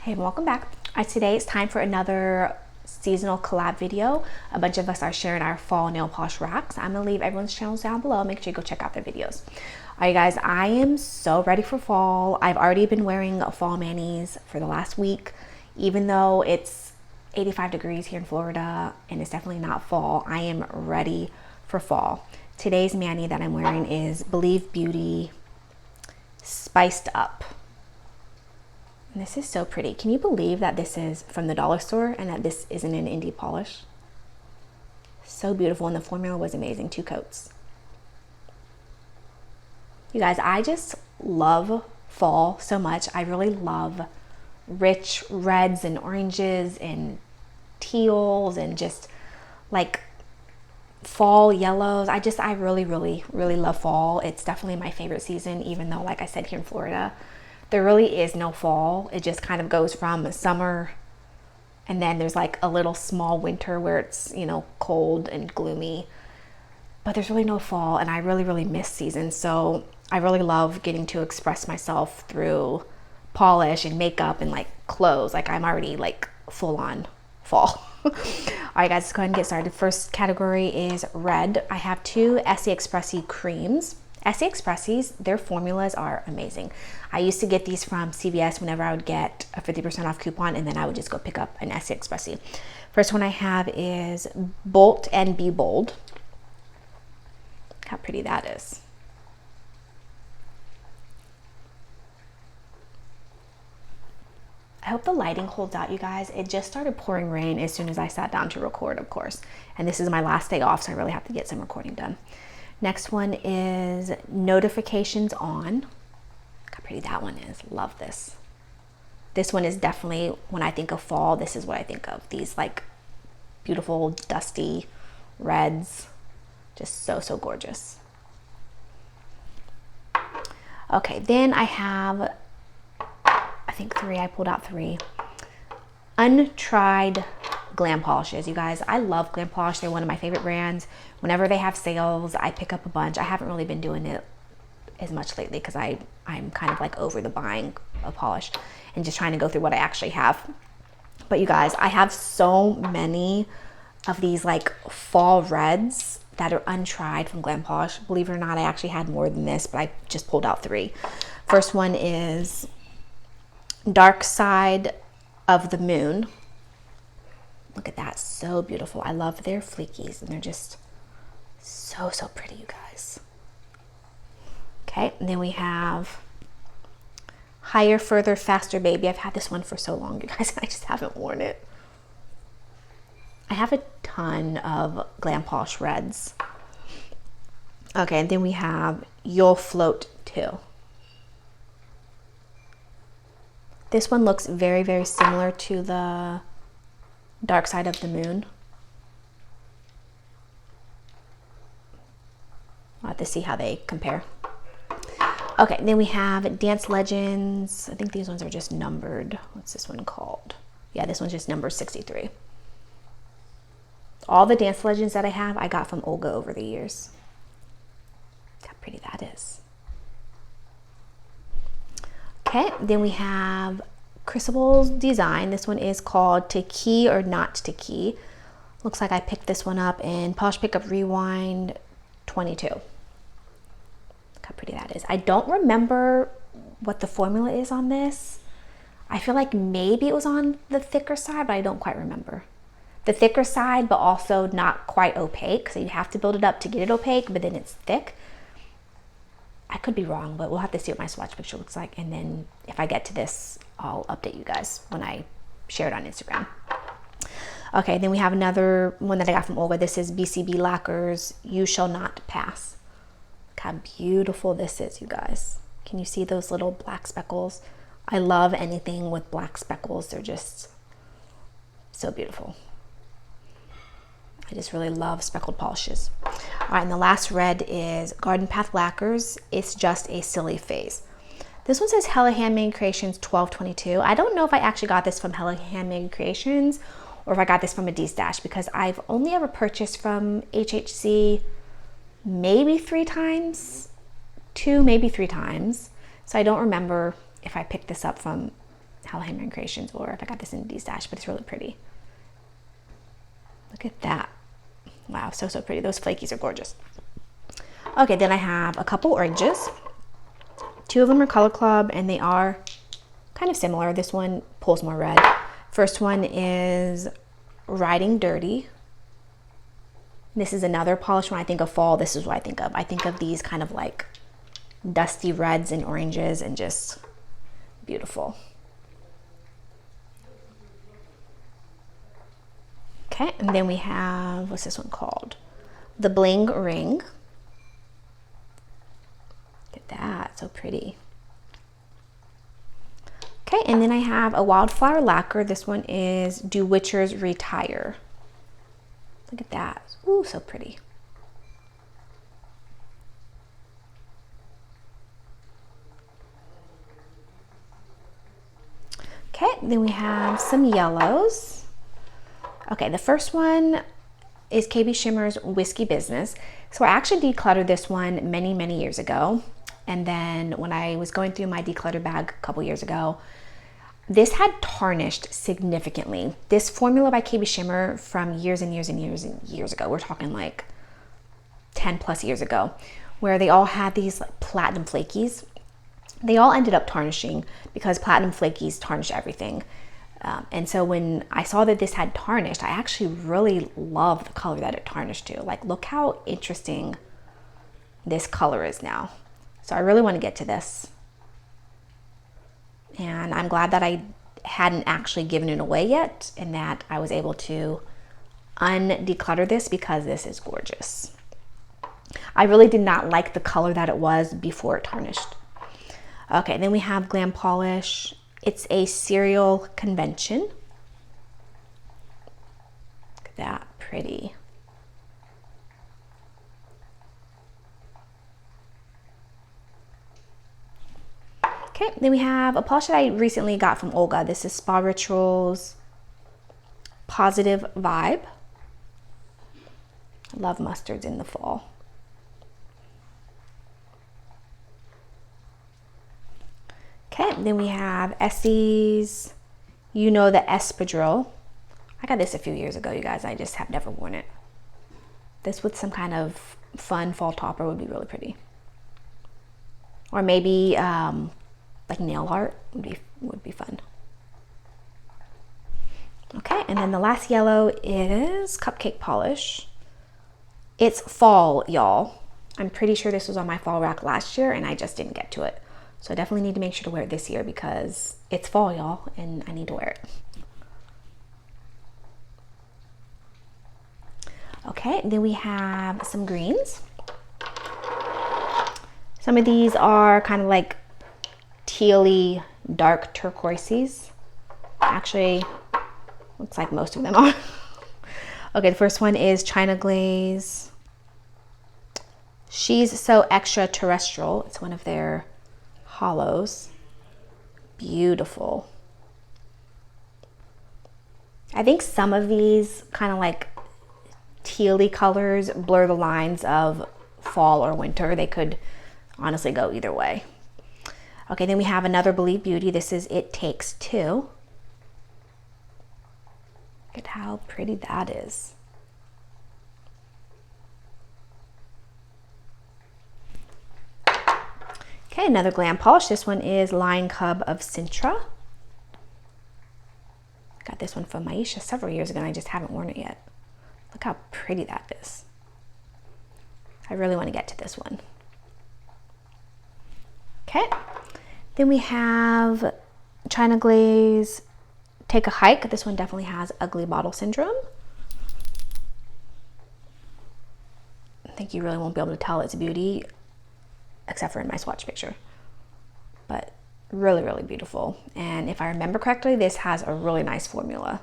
Hey, welcome back. Today it's time for another seasonal collab video. A bunch of us are sharing our fall nail polish racks. I'm gonna leave everyone's channels down below. Make sure you go check out their videos. All right, guys, I am so ready for fall. I've already been wearing fall manis for the last week, even though it's 85 degrees here in Florida and it's definitely not fall. I am ready for fall. Today's mani that I'm wearing is Believe Beauty Spiced Up. And this is so pretty. Can you believe that this is from the dollar store and that this isn't an indie polish? So beautiful, and the formula was amazing. 2 coats. You guys, I just love fall so much. I really love rich reds and oranges and teals and just like fall yellows. I really love fall. It's definitely my favorite season, even though, like I said, here in Florida there really is no fall. It just kind of goes from summer and then there's like a little small winter where it's, you know, cold and gloomy, but there's really no fall, and I really miss seasons. So I really love getting to express myself through polish and makeup and like clothes. Like I'm already like full on fall. All right, guys, let's go ahead and get started. First category is red. I have 2 Essie Expressi creams. Essie Expressis, their formulas are amazing. I used to get these from CVS whenever I would get a 50% off coupon, and then I would just go pick up an Essie Expressi. First one I have is Bolt and Be Bold. Look how pretty that is. I hope the lighting holds out, you guys. It just started pouring rain as soon as I sat down to record, of course. And this is my last day off, so I really have to get some recording done. Next one is Notifications On. Look how pretty that one is. Love this. This one is definitely, when I think of fall, this is what I think of. These like beautiful dusty reds. Just so gorgeous. Okay, then I have, I think 3. I pulled out 3. Untried glam polishes. You guys, I love glam polish. They're one of my favorite brands. Whenever they have sales, I pick up a bunch. I haven't really been doing it as much lately because I'm kind of like over the buying of polish and just trying to go through what I actually have. But you guys, I have so many of these like fall reds that are untried from glam polish. Believe it or not, I actually had more than this, but I just pulled out 3. First one is Dark Side of the Moon. Look at that, so beautiful. I love their fleekies, and they're just so pretty, you guys. Okay, and then we have Higher, Further, Faster Baby. I've had this one for so long, you guys, and I just haven't worn it. I have a ton of glam polish reds. Okay, and then we have You'll Float Too. This one looks very similar to the Dark Side of the Moon. I'll have to see how they compare. Okay, then we have Dance Legends. I think these ones are just numbered. What's this one called? Yeah, this one's just number 63. All the Dance Legends that I have, I got from Olga over the years. Look how pretty that is. Okay, then we have Crucible's design. This one is called To Key or Not to Key. Looks like I picked this one up in Polish Pickup Rewind 22. Look how pretty that is. I don't remember what the formula is on this. I feel like maybe it was on the thicker side, but I don't quite remember. The thicker side, but also not quite opaque. So you have to build it up to get it opaque, but then it's thick. I could be wrong, but we'll have to see what my swatch picture looks like. And then if I get to this, I'll update you guys when I share it on Instagram. Okay, then we have another one that I got from Olga. This is BCB Lacquers You Shall Not Pass. Look how beautiful this is, you guys. Can you see those little black speckles? I love anything with black speckles. They're just so beautiful. I just really love speckled polishes. All right, and the last red is Garden Path Lacquers. It's Just a Silly Phase. This one says Hella Handmade Creations 1222. I don't know if I actually got this from Hella Handmade Creations or if I got this from a D-Stash, because I've only ever purchased from HHC maybe 3 times, 2, maybe 3 times. So I don't remember if I picked this up from Halloween Creations, or if I got this in D-Stash, but it's really pretty. Look at that. Wow, so pretty. Those flakies are gorgeous. Okay, then I have a couple oranges. 2 of them are Color Club, and they are kind of similar. This one pulls more red. First one is Riding Dirty. This is another polish. When I think of fall, this is what I think of. I think of these kind of like dusty reds and oranges, and just beautiful. Okay, and then we have, what's this one called? The Bling Ring. Look at that, so pretty. Okay, and then I have a Wildflower Lacquer. This one is Do Witchers Retire. Look at that. Ooh, so pretty. Okay, then we have some yellows. Okay, the first one is KB Shimmer's Whiskey Business. So I actually decluttered this one many years ago. And then when I was going through my declutter bag a couple years ago, this had tarnished significantly. This formula by KB Shimmer from years and years ago, we're talking like 10 plus years ago, where they all had these like platinum flakies. They all ended up tarnishing because platinum flakies tarnish everything. And so when I saw that this had tarnished, I actually really love the color that it tarnished to. Like, look how interesting this color is now. So I really want to get to this. And I'm glad that I hadn't actually given it away yet, and that I was able to undeclutter this, because this is gorgeous. I really did not like the color that it was before it tarnished. Okay, then we have Glam Polish. It's a Cereal Convention. Look at that, pretty. Okay, then we have a polish that I recently got from Olga. This is Spa Rituals Positive Vibe. I love mustards in the fall. Okay, then we have Essie's You Know the Espadrille. I got this a few years ago, you guys. I just have never worn it. This with some kind of fun fall topper would be really pretty. Or maybe like nail art would be fun. Okay, and then the last yellow is Cupcake Polish. It's fall, y'all. I'm pretty sure this was on my fall rack last year, and I just didn't get to it. So I definitely need to make sure to wear it this year, because it's fall, y'all, and I need to wear it. Okay, then we have some greens. Some of these are kind of like tealy, dark turquoises. Actually, looks like most of them are. Okay, the first one is China Glaze. She's So Extraterrestrial. It's one of their hollows. Beautiful. I think some of these kind of like tealy colors blur the lines of fall or winter. They could honestly go either way. Okay, then we have another Believe Beauty. This is It Takes Two. Look at how pretty that is. Okay, another Glam Polish. This one is Lion Cub of Sintra. I got this one from Maisha several years ago, and I just haven't worn it yet. Look how pretty that is. I really want to get to this one. Okay, then we have China Glaze Take a Hike. This one definitely has ugly bottle syndrome. I think you really won't be able to tell it's beauty, except for in my swatch picture. But really, really beautiful. And if I remember correctly, this has a really nice formula.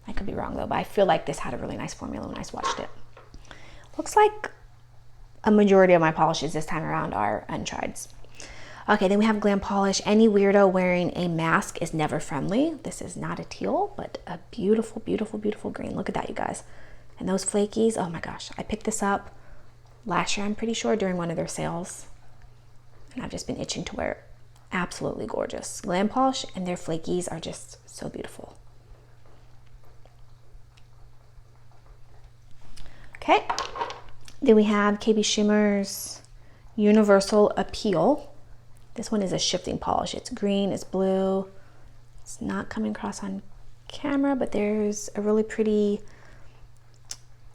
I could be wrong though, but I feel like this had a really nice formula when I swatched it. Looks like a majority of my polishes this time around are untrieds. Okay, then we have Glam Polish. Any weirdo wearing a mask is never friendly. This is not a teal, but a beautiful, beautiful, beautiful green. Look at that, you guys. And those flakies, oh my gosh. I picked this up last year, I'm pretty sure, during one of their sales. And I've just been itching to wear it. absolutely gorgeous. Glam polish and their flakies are just so beautiful. Okay, then we have KB Shimmer's Universal Appeal. This one is a shifting polish. It's green, it's blue. It's not coming across on camera, but there's a really pretty,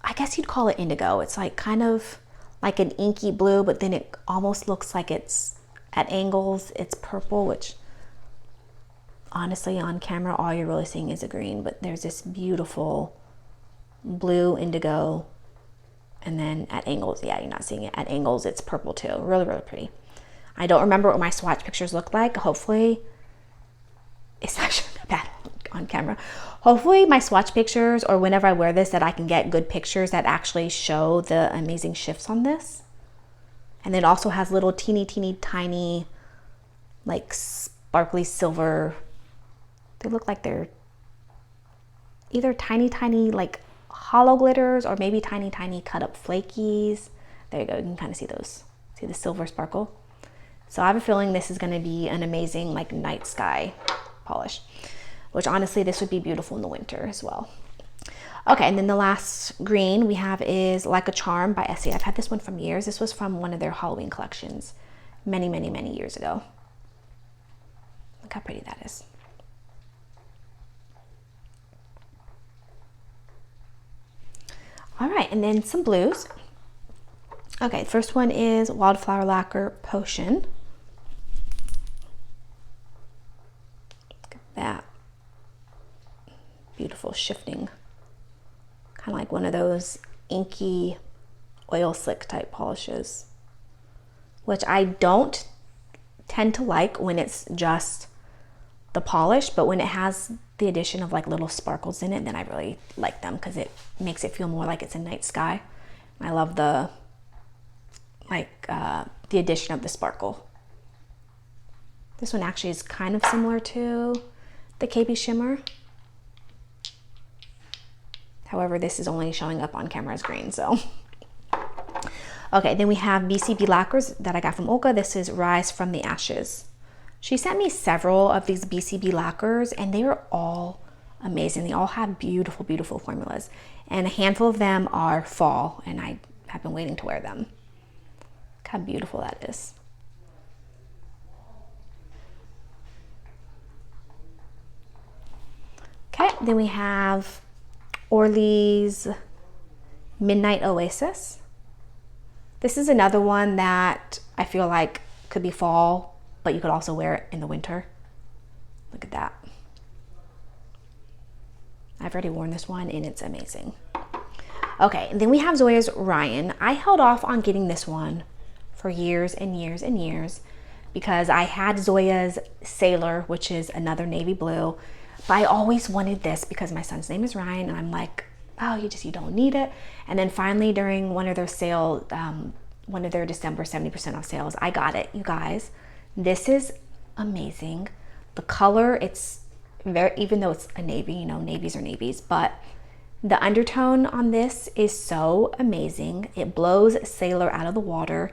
I guess you'd call it indigo. It's like kind of like an inky blue, but then it almost looks like it's at angles. It's purple, which honestly on camera, all you're really seeing is a green, but there's this beautiful blue indigo. And then at angles, yeah, you're not seeing it. At angles, it's purple too. Really, really pretty. I don't remember what my swatch pictures look like. Hopefully, it's actually not bad on camera. Hopefully my swatch pictures, or whenever I wear this, that I can get good pictures that actually show the amazing shifts on this. And then it also has little teeny tiny, like sparkly silver. They look like they're either tiny like hollow glitters, or maybe tiny cut up flakies. There you go, you can kind of see those. See the silver sparkle? So I have a feeling this is going to be an amazing like night sky polish, which honestly this would be beautiful in the winter as well. Okay, and then the last green we have is Like a Charm by Essie. I've had this one from years. This was from one of their Halloween collections many years ago. Look how pretty that is. All right, and then some blues. Okay, first one is Wildflower Lacquer Potion. Look at that. Beautiful shifting. Kind of like one of those inky oil slick type polishes, which I don't tend to like when it's just the polish, but when it has the addition of like little sparkles in it, then I really like them because it makes it feel more like it's a night sky. I love the the addition of the sparkle. This one actually is kind of similar to the KB Shimmer. However, this is only showing up on camera as green, so. Okay, then we have BCB lacquers that I got from Olga. This is Rise from the Ashes. She sent me several of these BCB lacquers and they are all amazing. They all have beautiful formulas. And a handful of them are fall and I have been waiting to wear them. Look how beautiful that is. Okay, then we have Orly's Midnight Oasis. This is another one that I feel like could be fall, but you could also wear it in the winter. Look at that. I've already worn this one and it's amazing. Okay, and then we have Zoya's Ryan. I held off on getting this one for years and years because I had Zoya's Sailor, which is another navy blue, but I always wanted this because my son's name is Ryan and I'm like, oh, you don't need it. And then finally during one of their sale, one of their December 70% off sales, I got it, you guys. This is amazing. The color, it's very, even though it's a navy, you know, navies are navies, but the undertone on this is so amazing. It blows Sailor out of the water.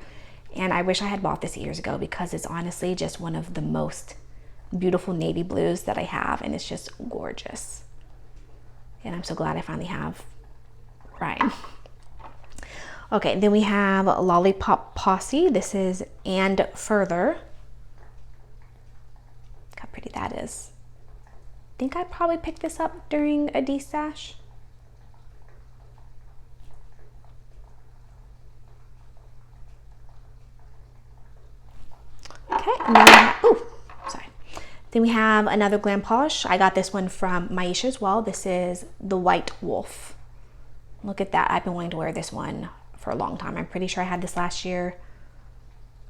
And I wish I had bought this years ago because it's honestly just one of the most beautiful navy blues that I have. And it's just gorgeous. And I'm so glad I finally have Ryan. Okay, then we have Lollipop Posse. This is And Further. Look how pretty that is. I think I probably picked this up during a D-stash. Okay, and then then we have another glam polish. I got this one from Maisha as well. This is the White Wolf. Look at that. I've been wanting to wear this one for a long time. I'm pretty sure I had this last year.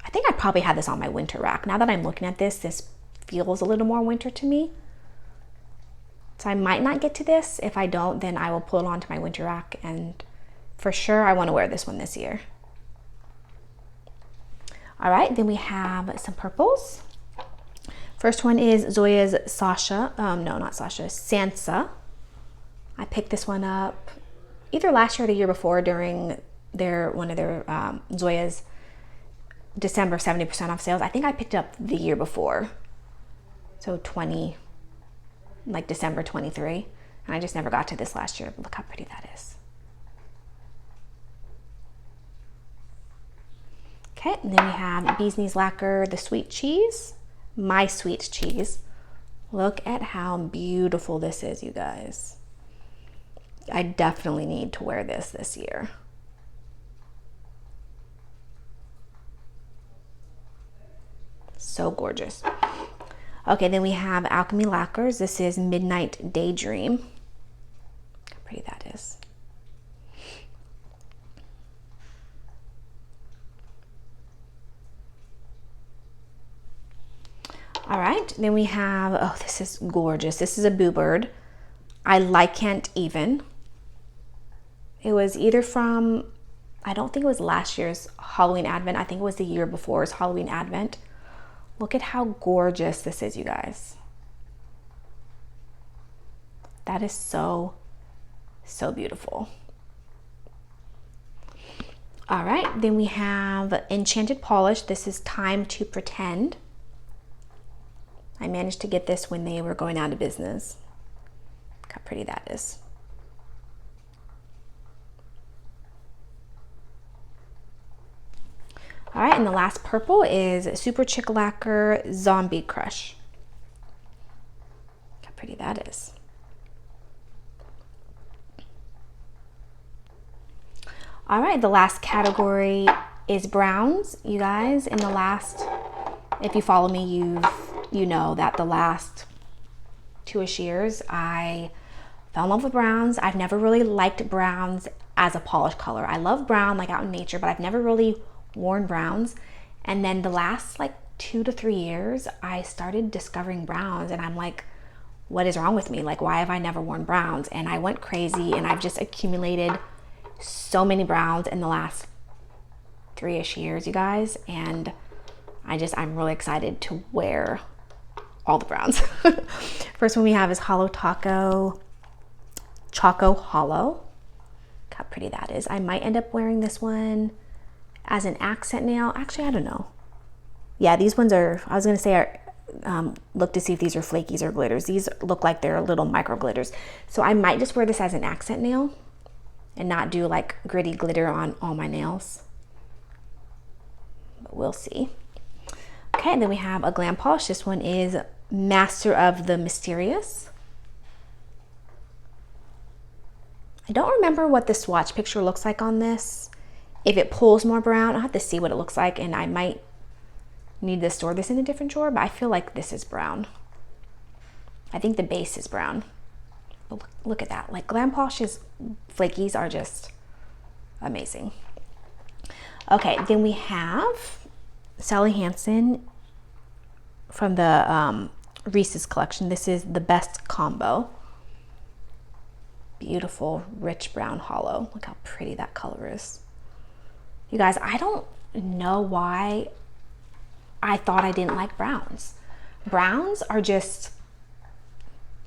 I think I probably had this on my winter rack. Now that I'm looking at this, this feels a little more winter to me. So I might not get to this. If I don't, then I will pull it onto my winter rack. And for sure, I want to wear this one this year. All right, then we have some purples. First one is Zoya's Sasha. No, not Sasha, Sansa. I picked this one up either last year or the year before during one of their Zoya's December 70% off sales. I think I picked it up the year before. So like December 23. And I just never got to this last year. But look how pretty that is. Okay, and then we have Bee's Knees Lacquer, the sweet cheese, my sweet cheese. Look at how beautiful this is, you guys. I definitely need to wear this year. So gorgeous. Okay, then we have Alchemy Lacquers. This is Midnight Daydream. Look how pretty that is. All right, then we have, oh, this is gorgeous. This is a Boo Bird. I like Can't Even. It was either from, I don't think it was last year's Halloween Advent. I think it was the year before's Halloween Advent. Look at how gorgeous this is, you guys. That is so, so beautiful. All right, then we have Enchanted Polish. This is Time to Pretend. I managed to get this when they were going out of business. Look how pretty that is. All right, and the last purple is Super Chick Lacquer Zombie Crush. Look how pretty that is. All right, the last category is browns. You guys, in the last, if you follow me, you know that the last 2-ish years, I fell in love with browns. I've never really liked browns as a polish color. I love brown like out in nature, but I've never really worn browns. And then the last like 2 to 3 years, I started discovering browns and I'm like, what is wrong with me? Like, why have I never worn browns? And I went crazy and I've just accumulated so many browns in the last 3-ish years, you guys. And I'm really excited to wear all the browns. First one we have is Hollow Choco Hollow. Look how pretty that is. I might end up wearing this one as an accent nail. Actually, I don't know. Yeah, these ones are, I was gonna say, look to see if these are flakies or glitters. These look like they're little micro glitters. So I might just wear this as an accent nail and not do like gritty glitter on all my nails. But we'll see. Okay, and then we have a Glam Polish. This one is Master of the Mysterious. I don't remember what the swatch picture looks like on this. If it pulls more brown, I'll have to see what it looks like, and I might need to store this in a different drawer, but I feel like this is brown. I think the base is brown. But look at that. Like, Glam Polish's flakies are just amazing. Okay, then we have Sally Hansen from the Reese's collection. This is the Best Combo. Beautiful, rich brown hollow. Look how pretty that color is. You guys, I don't know why I thought I didn't like browns. Browns are just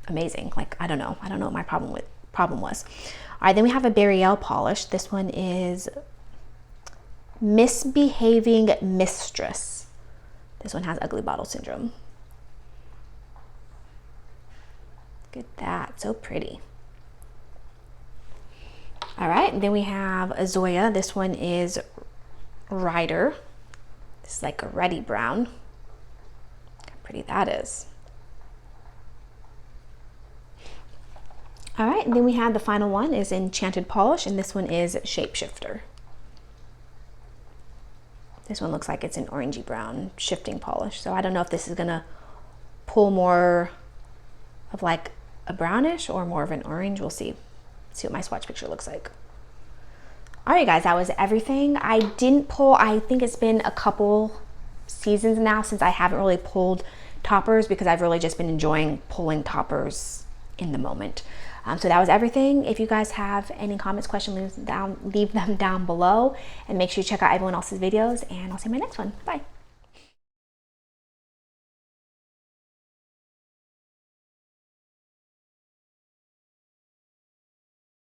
amazing. Like, I don't know what my problem was. All right, then we have a Raechel polish. This one is Misbehaving Mistress. This one has ugly bottle syndrome. Look at that, so pretty. All right, and then we have a Zoya. This one is Rider. This is like a reddy brown. Look how pretty that is. All right, and then we have the final one is Enchanted Polish, and this one is Shapeshifter. This one looks like it's an orangey brown shifting polish. So I don't know if this is gonna pull more of like a brownish or more of an orange. We'll see. See what my swatch picture looks like. All right, guys, that was everything. I didn't pull, I think it's been a couple seasons now since I haven't really pulled toppers because I've really just been enjoying pulling toppers in the moment. So that was everything. If you guys have any comments, questions, leave them down below, and make sure you check out everyone else's videos, and I'll see you in my next one. Bye.